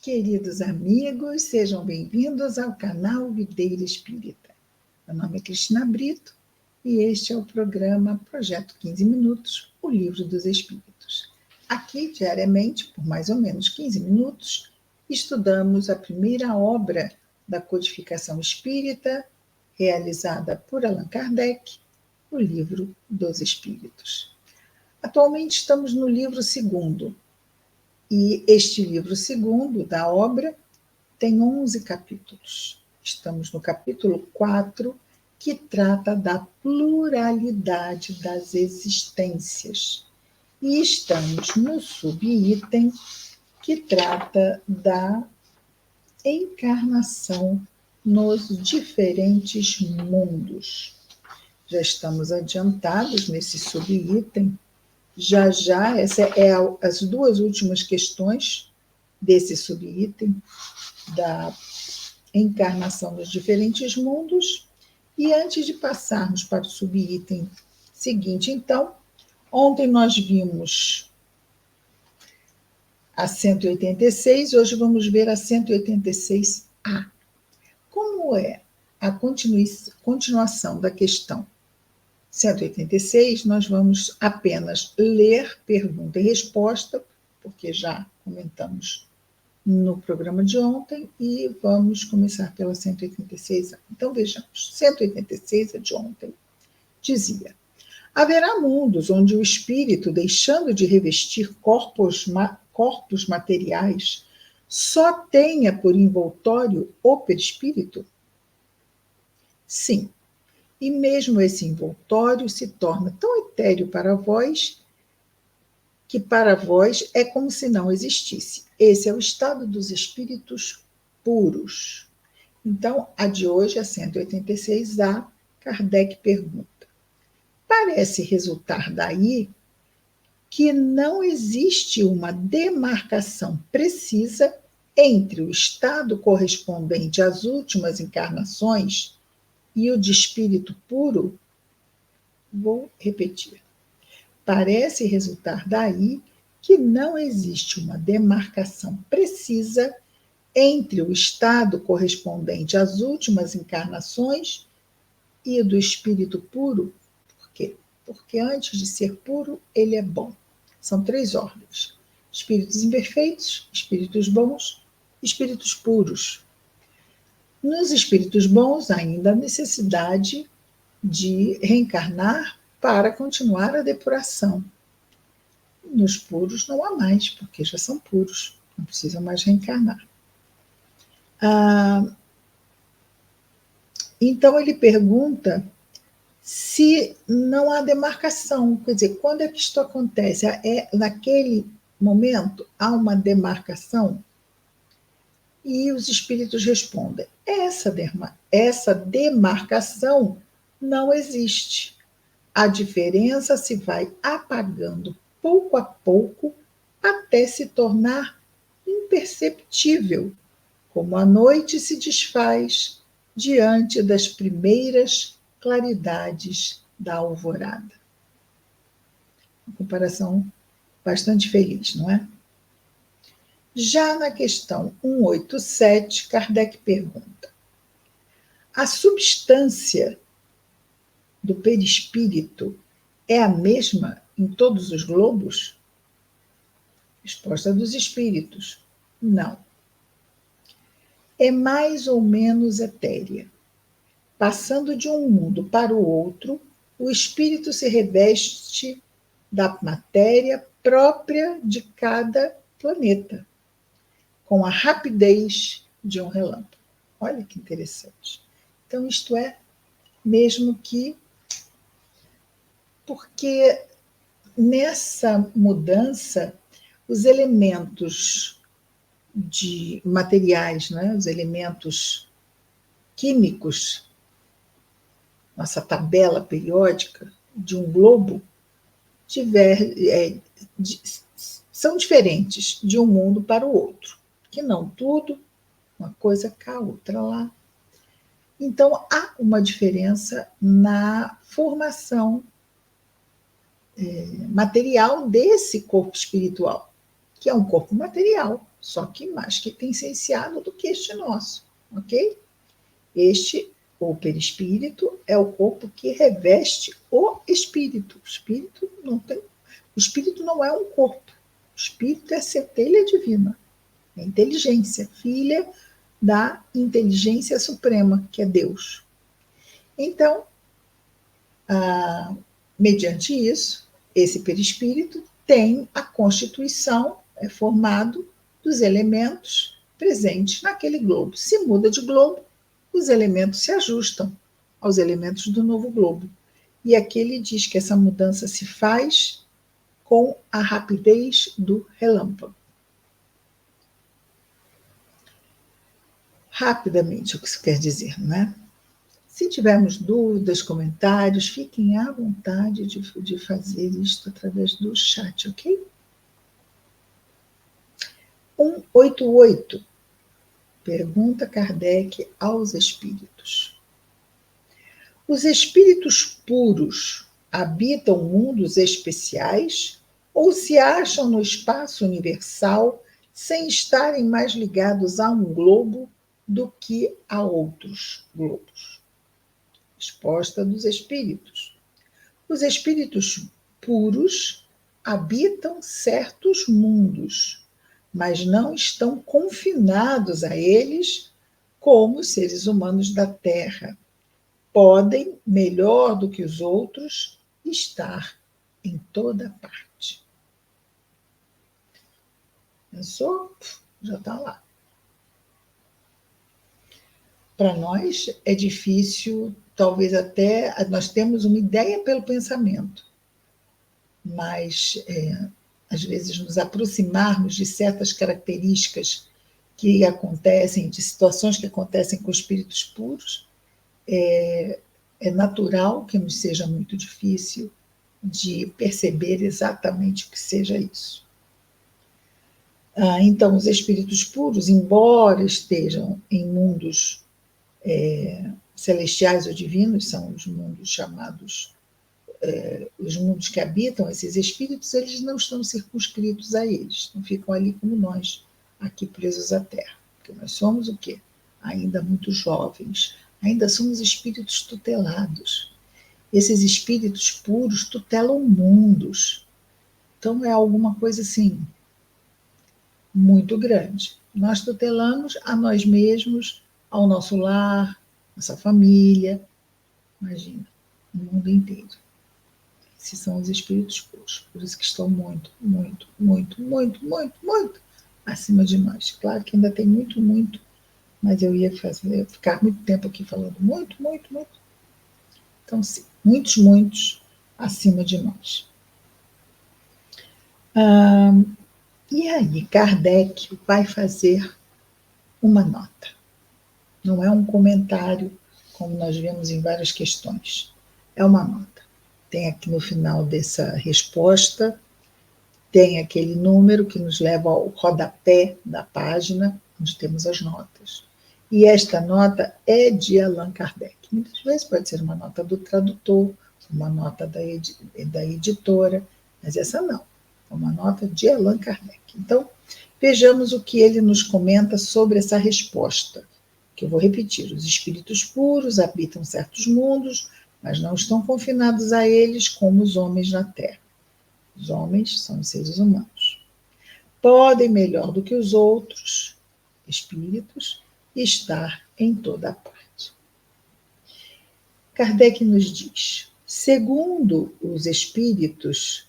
Queridos amigos, sejam bem-vindos ao canal Videira Espírita. Meu nome é Cristina Brito e este é o programa Projeto 15 Minutos, o Livro dos Espíritos. Aqui, diariamente, por mais ou menos 15 minutos, estudamos a primeira obra da codificação espírita, realizada por Allan Kardec, o Livro dos Espíritos. Atualmente estamos no livro segundo, e este livro segundo da obra tem 11 capítulos. Estamos no capítulo 4, que trata da pluralidade das existências. E estamos no subitem que trata da encarnação nos diferentes mundos. Já estamos adiantados nesse subitem. Já, essa é as duas últimas questões desse subitem, da encarnação nos diferentes mundos. E antes de passarmos para o subitem seguinte, então, ontem nós vimos a 186, hoje vamos ver a 186A. Como é a continuação da questão 186, nós vamos apenas ler pergunta e resposta, porque já comentamos no programa de ontem, e vamos começar pela 186. Então, vejamos, 186 é de ontem. Dizia: haverá mundos onde o espírito, deixando de revestir corpos materiais, só tenha por envoltório o perispírito? Sim. E mesmo esse envoltório se torna tão etéreo para vós, que para vós é como se não existisse. Esse é o estado dos espíritos puros. Então, a de hoje, a 186A, Kardec pergunta: parece resultar daí que não existe uma demarcação precisa entre o estado correspondente às últimas encarnações e o de espírito puro? Vou repetir. Parece resultar daí que não existe uma demarcação precisa entre o estado correspondente às últimas encarnações e o do espírito puro. Por quê? Porque antes de ser puro, ele é bom. São 3 ordens: espíritos imperfeitos, espíritos bons, espíritos puros. Nos espíritos bons, ainda há necessidade de reencarnar para continuar a depuração. Nos puros não há mais, porque já são puros, não precisam mais reencarnar. Então ele pergunta se não há demarcação, quer dizer, quando é que isto acontece? É naquele momento há uma demarcação? E os espíritos respondem: essa demarcação não existe. A diferença se vai apagando pouco a pouco até se tornar imperceptível, como a noite se desfaz diante das primeiras claridades da alvorada. Uma comparação bastante feliz, não é? Já na questão 187, Kardec pergunta: a substância do perispírito é a mesma em todos os globos? Resposta dos espíritos: não. É mais ou menos etérea. Passando de um mundo para o outro, o espírito se reveste da matéria própria de cada planeta, com a rapidez de um relâmpago. Olha que interessante. Então, isto é mesmo que... Porque nessa mudança, os elementos de materiais, né, os elementos químicos, nossa tabela periódica de um globo, são diferentes de um mundo para o outro, que não tudo, uma coisa cá, outra lá. Então, há uma diferença na formação material desse corpo espiritual. que é um corpo material, só que mais quintessenciado do que este nosso, ok? Este, o perispírito, é o corpo que reveste o espírito. O espírito não é um corpo. O espírito é a centelha divina, é a inteligência, filha da inteligência suprema, que é Deus. Então, mediante isso, esse perispírito tem a constituição, é formado dos elementos presentes naquele globo. Se muda de globo, os elementos se ajustam aos elementos do novo globo. E aqui ele diz que essa mudança se faz com a rapidez do relâmpago. Rapidamente, o que isso quer dizer, não é? Se tivermos dúvidas, comentários, fiquem à vontade de fazer isto através do chat, ok? 188. Pergunta Kardec aos espíritos. Os espíritos puros habitam mundos especiais ou se acham no espaço universal sem estarem mais ligados a um globo do que a outros globos? Resposta dos espíritos. Os espíritos puros habitam certos mundos, mas não estão confinados a eles como os seres humanos da Terra. Podem, melhor do que os outros, estar em toda parte. Pensou? Já está lá. Para nós é difícil, talvez até nós temos uma ideia pelo pensamento, mas às vezes nos aproximarmos de certas características que acontecem, de situações que acontecem com espíritos puros, é natural que nos seja muito difícil de perceber exatamente o que seja isso. Então, os espíritos puros, embora estejam em mundos celestiais ou divinos, são os mundos chamados, os mundos que habitam esses espíritos, eles não estão circunscritos a eles, não ficam ali como nós, aqui presos à Terra. Porque nós somos o quê? Ainda muito jovens, ainda somos espíritos tutelados. Esses espíritos puros tutelam mundos. Então é alguma coisa assim, muito grande. Nós tutelamos a nós mesmos, ao nosso lar, nossa família, imagina, o mundo inteiro. Esses são os espíritos puros, por isso que estão muito, muito, muito, muito, muito, muito acima de nós. Claro que ainda tem muito, muito, mas eu ia ficar muito tempo aqui falando muito, muito, muito. Então, sim, muitos, muitos acima de nós. E aí, Kardec vai fazer uma nota. Não é um comentário, como nós vemos em várias questões. É uma nota. Tem aqui no final dessa resposta, tem aquele número que nos leva ao rodapé da página, onde temos as notas. E esta nota é de Allan Kardec. Muitas vezes pode ser uma nota do tradutor, uma nota da editora, mas essa não. É uma nota de Allan Kardec. Então, vejamos o que ele nos comenta sobre essa resposta, que eu vou repetir. Os espíritos puros habitam certos mundos, mas não estão confinados a eles como os homens na Terra. Os homens são os seres humanos. Podem, melhor do que os outros espíritos, estar em toda a parte. Kardec nos diz, segundo os espíritos,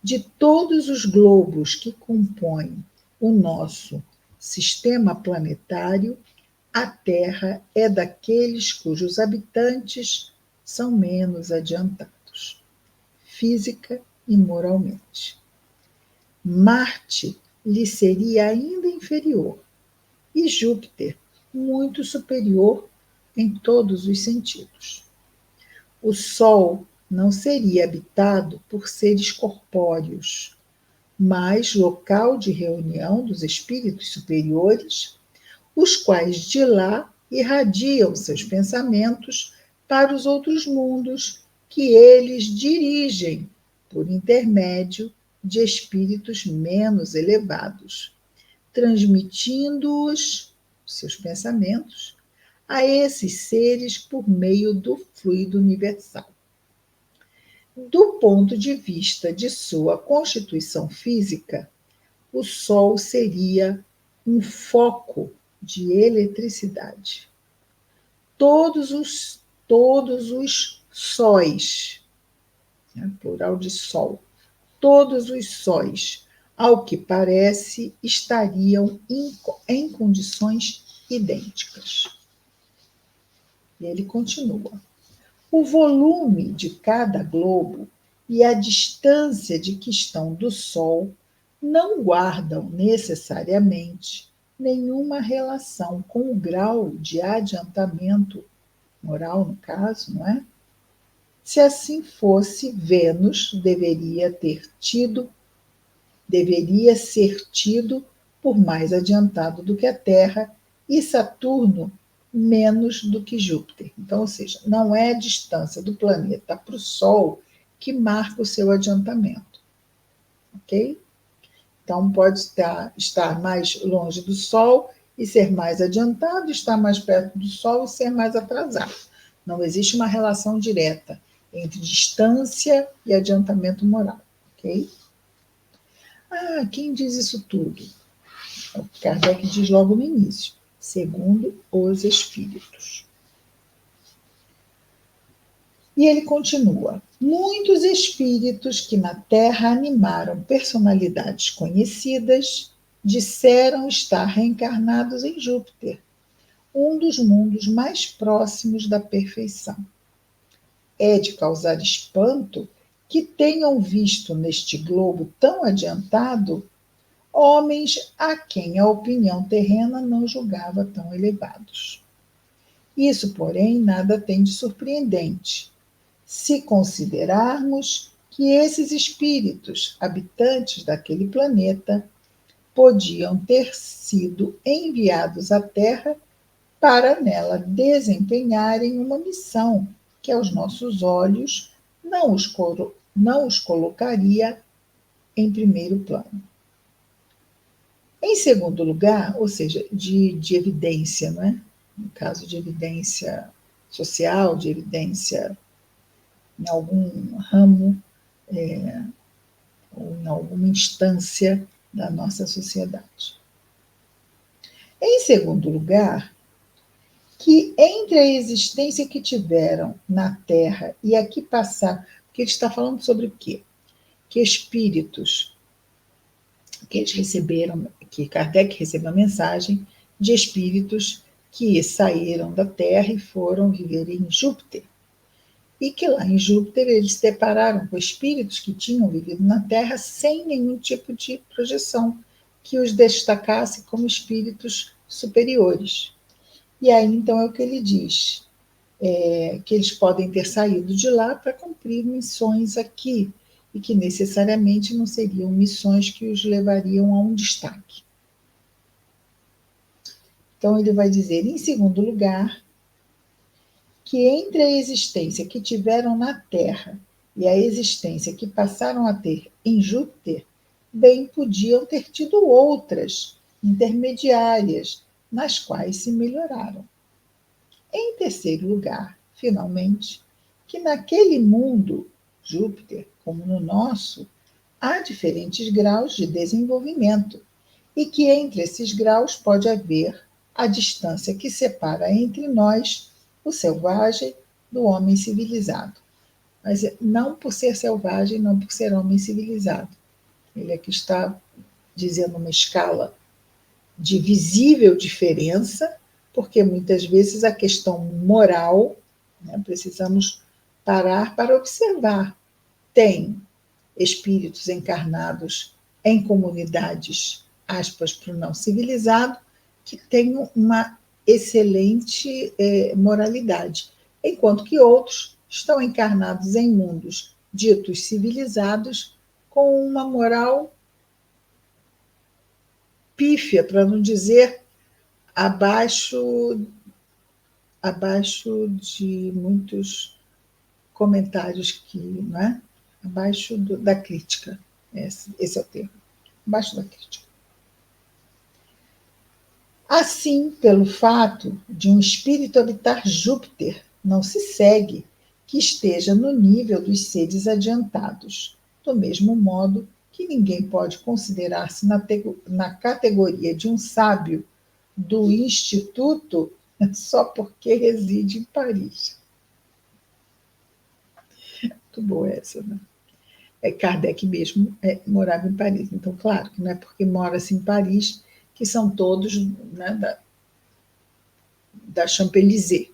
de todos os globos que compõem o nosso sistema planetário, a Terra é daqueles cujos habitantes são menos adiantados, física e moralmente. Marte lhe seria ainda inferior e Júpiter muito superior em todos os sentidos. O Sol não seria habitado por seres corpóreos, mas local de reunião dos espíritos superiores, os quais de lá irradiam seus pensamentos para os outros mundos que eles dirigem por intermédio de espíritos menos elevados, transmitindo-os, seus pensamentos, a esses seres por meio do fluido universal. Do ponto de vista de sua constituição física, o Sol seria um foco de eletricidade. Todos os sóis, né, plural de Sol, todos os sóis, ao que parece, estariam em condições idênticas. E ele continua. O volume de cada globo e a distância de que estão do Sol não guardam necessariamente nenhuma relação com o grau de adiantamento moral, no caso, não é? Se assim fosse, Vênus deveria ser tido por mais adiantado do que a Terra e Saturno menos do que Júpiter. Então, ou seja, não é a distância do planeta para o Sol que marca o seu adiantamento, ok? Então, pode estar mais longe do Sol e ser mais adiantado, estar mais perto do Sol e ser mais atrasado. Não existe uma relação direta entre distância e adiantamento moral, ok? Ah, quem diz isso tudo? O Kardec diz logo no início, segundo os espíritos. E ele continua: muitos espíritos que na Terra animaram personalidades conhecidas disseram estar reencarnados em Júpiter, um dos mundos mais próximos da perfeição. É de causar espanto que tenham visto neste globo tão adiantado homens a quem a opinião terrena não julgava tão elevados. Isso, porém, nada tem de surpreendente, se considerarmos que esses espíritos, habitantes daquele planeta, podiam ter sido enviados à Terra para nela desempenharem uma missão que, aos nossos olhos, não os colocaria em primeiro plano. Em segundo lugar, ou seja, de evidência, não é? No caso de evidência social, de evidência em algum ramo ou em alguma instância da nossa sociedade. Em segundo lugar, que entre a existência que tiveram na Terra e a que passaram, porque ele está falando sobre o quê? Que espíritos que eles receberam, que Kardec recebeu a mensagem de espíritos que saíram da Terra e foram viver em Júpiter. E que lá em Júpiter eles se depararam com espíritos que tinham vivido na Terra sem nenhum tipo de projeção que os destacasse como espíritos superiores. E aí, então, é o que ele diz, que eles podem ter saído de lá para cumprir missões aqui, e que necessariamente não seriam missões que os levariam a um destaque. Então, ele vai dizer, em segundo lugar, que entre a existência que tiveram na Terra e a existência que passaram a ter em Júpiter, bem podiam ter tido outras, intermediárias, nas quais se melhoraram. Em terceiro lugar, finalmente, que naquele mundo, Júpiter, como no nosso, há diferentes graus de desenvolvimento e que entre esses graus pode haver a distância que separa entre nós, o selvagem, do homem civilizado. Mas não por ser selvagem, não por ser homem civilizado. Ele aqui está dizendo uma escala de visível diferença, porque muitas vezes a questão moral, né, precisamos parar para observar. Tem espíritos encarnados em comunidades, aspas, para o não civilizado, que têm uma excelente moralidade, enquanto que outros estão encarnados em mundos ditos civilizados com uma moral pífia, para não dizer abaixo de muitos comentários que, não é? Abaixo da crítica. Esse é o termo, abaixo da crítica. Assim, pelo fato de um espírito habitar Júpiter, não se segue que esteja no nível dos seres adiantados, do mesmo modo que ninguém pode considerar-se na categoria de um sábio do Instituto só porque reside em Paris. Muito boa essa, né? Kardec mesmo morava em Paris. Então, claro que não é porque mora-se em Paris que são todos, né, da Champs-Élysées,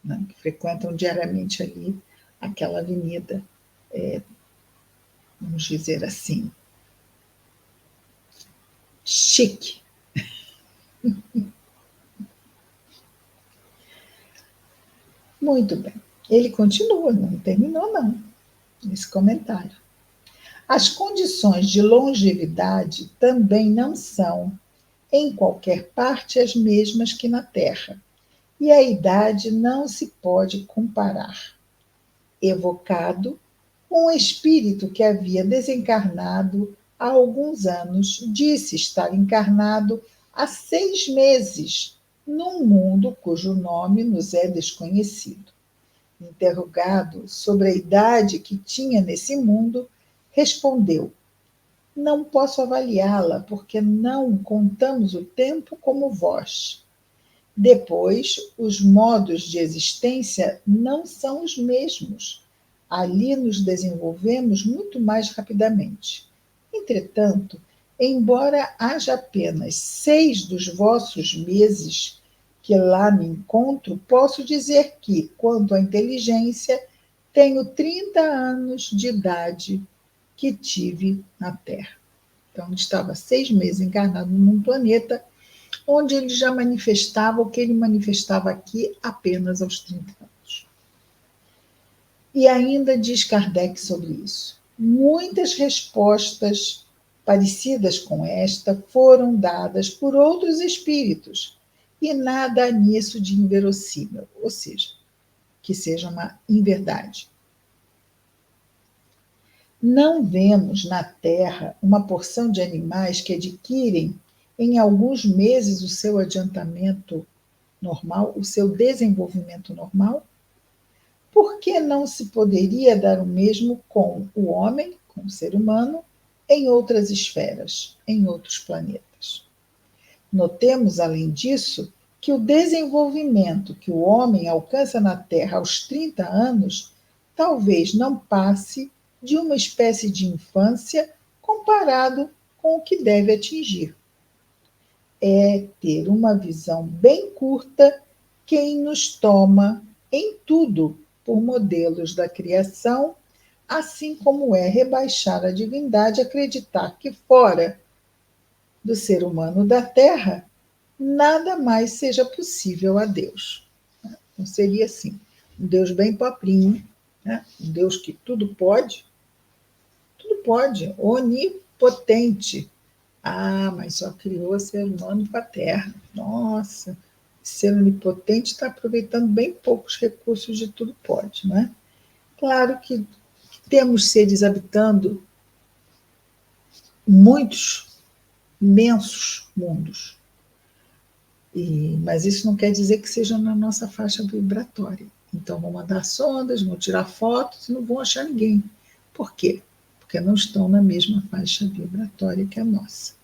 né, que frequentam diariamente ali aquela avenida, vamos dizer assim, chique. Muito bem. Ele continua, não terminou não, esse comentário. As condições de longevidade também não são, em qualquer parte, as mesmas que na Terra, e a idade não se pode comparar. Evocado, um espírito que havia desencarnado há alguns anos disse estar encarnado há 6 meses num mundo cujo nome nos é desconhecido. Interrogado sobre a idade que tinha nesse mundo, respondeu: não posso avaliá-la, porque não contamos o tempo como vós. Depois, os modos de existência não são os mesmos. Ali nos desenvolvemos muito mais rapidamente. Entretanto, embora haja apenas 6 dos vossos meses que lá me encontro, posso dizer que, quanto à inteligência, tenho 30 anos de idade que tive na Terra. Então, ele estava 6 meses encarnado num planeta onde ele já manifestava o que ele manifestava aqui apenas aos 30 anos. E ainda diz Kardec sobre isso. Muitas respostas parecidas com esta foram dadas por outros espíritos, e nada há nisso de inverossímil, ou seja, que seja uma inverdade. Não vemos na Terra uma porção de animais que adquirem em alguns meses o seu adiantamento normal, o seu desenvolvimento normal? Por que não se poderia dar o mesmo com o homem, com o ser humano, em outras esferas, em outros planetas? Notemos, além disso, que o desenvolvimento que o homem alcança na Terra aos 30 anos talvez não passe de uma espécie de infância comparado com o que deve atingir. É ter uma visão bem curta quem nos toma em tudo por modelos da criação, assim como é rebaixar a divindade acreditar que fora do ser humano da Terra nada mais seja possível a Deus. Não seria assim, um Deus bem pobrinho, né? Um Deus que tudo pode, onipotente. Ah, mas só criou ser humano para a Terra. Nossa, ser onipotente está aproveitando bem poucos recursos de tudo pode, não é? Claro que temos seres habitando muitos, imensos mundos, mas isso não quer dizer que seja na nossa faixa vibratória. Então vão mandar sondas, vão tirar fotos e não vão achar ninguém. Por quê? Porque não estão na mesma faixa vibratória que a nossa.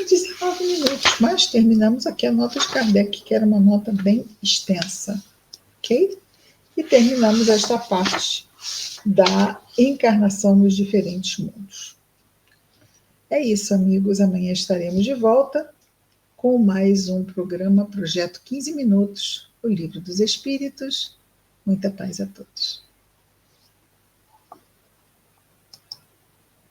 19 minutos, mas terminamos aqui a nota de Kardec, que era uma nota bem extensa, ok? E terminamos esta parte da encarnação nos diferentes mundos. É isso, amigos. Amanhã estaremos de volta com mais um programa Projeto 15 Minutos, o Livro dos Espíritos. Muita paz a todos.